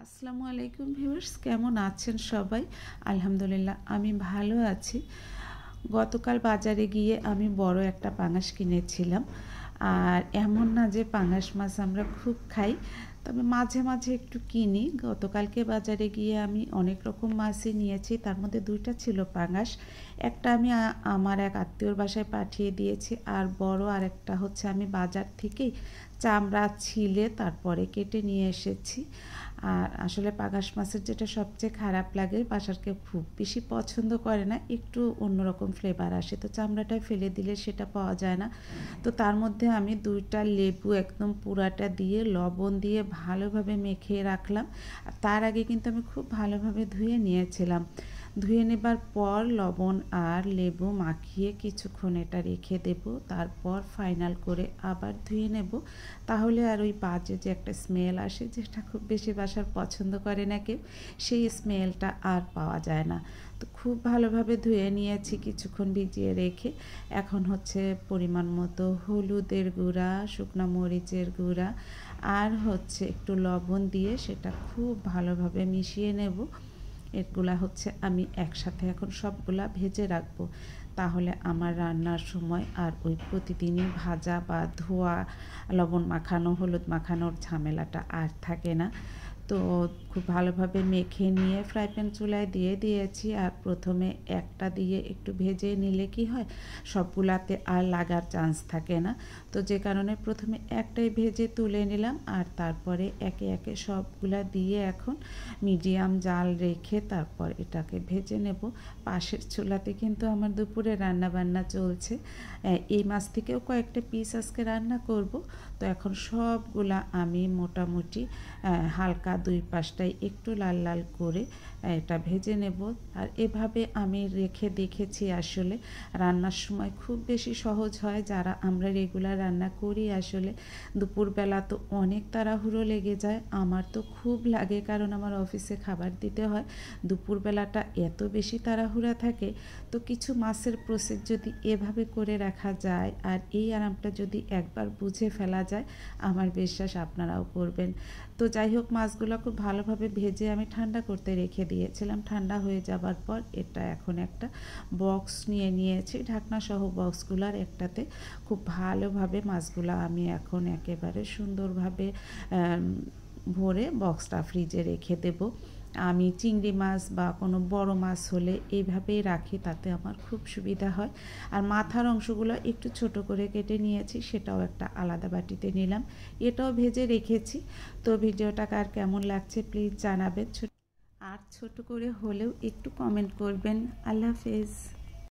আসসালামু আলাইকুম ভিউয়ার্স, কেমন আছেন সবাই? আলহামদুলিল্লাহ আমি ভালো আছি। গতকাল বাজারে গিয়ে আমি বড় একটা পাঙাশ কিনেছিলাম। আর এমন না যে পাঙাশ মাছ আমরা খুব খাই, তবে মাঝে মাঝে একটু কিনি। গতকালকে বাজারে গিয়ে আমি অনেক রকম মাছই নিয়েছি, তার মধ্যে দুইটা ছিল পাঙাশ। একটা আমি আমার এক আত্মীয়র বাসায় পাঠিয়ে দিয়েছি, আর বড় আরেকটা হচ্ছে আমি বাজার থেকেই চামড়া ছিলে তারপরে কেটে নিয়ে এসেছি। আর আসলে পাঙাশ মাছের যেটা সবচেয়ে খারাপ লাগে, বাসার কেউ খুব বেশি পছন্দ করে না, একটু অন্যরকম ফ্লেভার আসে, তো চামড়াটা ফেলে দিলে সেটা পাওয়া যায় না। তো তার মধ্যে আমি দুইটা লেবু একদম পুরাটা দিয়ে লবণ দিয়ে ভালোভাবে মেখে রাখলাম। আর তার আগে কিন্তু আমি খুব ভালোভাবে ধুয়ে নিয়েছিলাম। ধুয়ে নেবার পর লবণ আর লেবু মাখিয়ে কিছুক্ষণ এটা রেখে দেব, তারপর ফাইনাল করে আবার ধুয়ে নেব। তাহলে আর ওই বাজে যে একটা স্মেল আসে, যেটা খুব বেশি বাসার পছন্দ করে না কেউ, সেই স্মেলটা আর পাওয়া যায় না। তো খুব ভালোভাবে ধুয়ে নিয়েছি কিছুক্ষণ ভিজিয়ে রেখে। এখন হচ্ছে পরিমাণ মতো হলুদের গুঁড়া, শুকনো মরিচের গুঁড়া আর হচ্ছে একটু লবণ দিয়ে সেটা খুব ভালোভাবে মিশিয়ে নেব। এগুলা হচ্ছে আমি একসাথে এখন সবগুলা ভেজে রাখবো, তাহলে আমার রান্নার সময় আর ওই প্রতিদিনই ভাজা বা ধোয়া লবণ মাখানো হলুদ মাখানোর ঝামেলাটা আর থাকে না। তো খুব ভালোভাবে মেখে নিয়ে ফ্রাই প্যান চুলায় দিয়ে দিয়েছি। আর প্রথমে একটা দিয়ে একটু ভেজে নিলে কি হয়, সবগুলাতে আর লাগার চান্স থাকে না। তো যে কারণে প্রথমে একটাই ভেজে তুলে নিলাম, আর তারপরে একে একে সবগুলা দিয়ে এখন মিডিয়াম জাল রেখে তারপর এটাকে ভেজে নেব। পাশের চুলাতে কিন্তু আমার দুপুরে রান্না বান্না চলছে। এই মাছ থেকেও কয়েকটা পিস আজকে রান্না করব। তো এখন সবগুলা আমি মোটামুটি হালকা দুই পাশটাই একটু লাল লাল করে এটা ভেজে নেব। আর এভাবে আমি রেখে দেখেছি, আসলে রান্নার সময় খুব বেশি সহজ হয়। যারা আমরা রেগুলার রান্না করি, আসলে দুপুরবেলা তো অনেক তাড়াহুড়ো লেগে যায়, আমার তো খুব লাগে, কারণ আমার অফিসে খাবার দিতে হয়। দুপুরবেলাটা এত বেশি তাড়াহুড়া থাকে, তো কিছু মাছের প্রসেস যদি এভাবে করে রাখা যায় আর এই আরামটা যদি একবার বুঝে ফেলা যায়, আমার বিশ্বাস আপনারাও করবেন। তো যাই হোক, মাছগুলো খুব ভালোভাবে ভেজে আমি ঠান্ডা করতে রেখে দিয়েছিলাম। ঠান্ডা হয়ে যাবার পর এটা এখন একটা বক্স নিয়ে নিয়েছি, ঢাকনা সহ বক্সগুলোর একটাতে খুব ভালোভাবে মাছগুলো আমি এখন একেবারে সুন্দরভাবে ভরে বক্সটা ফ্রিজে রেখে দেব। আমি চিংড়ি মাছ বা কোনো বড় মাছ হলে এইভাবেই রাখি, তাতে আমার খুব সুবিধা হয়। আর মাথার অংশগুলো একটু ছোট করে কেটে নিয়েছি, সেটাও একটা আলাদা বাটিতে নিলাম, এটাও ভেজে রেখেছি। তো ভিডিওটা কার কেমন লাগছে প্লিজ জানাবেন, আর ছোট করে হলেও একটু কমেন্ট করবেন। আল্লাহ হাফেজ।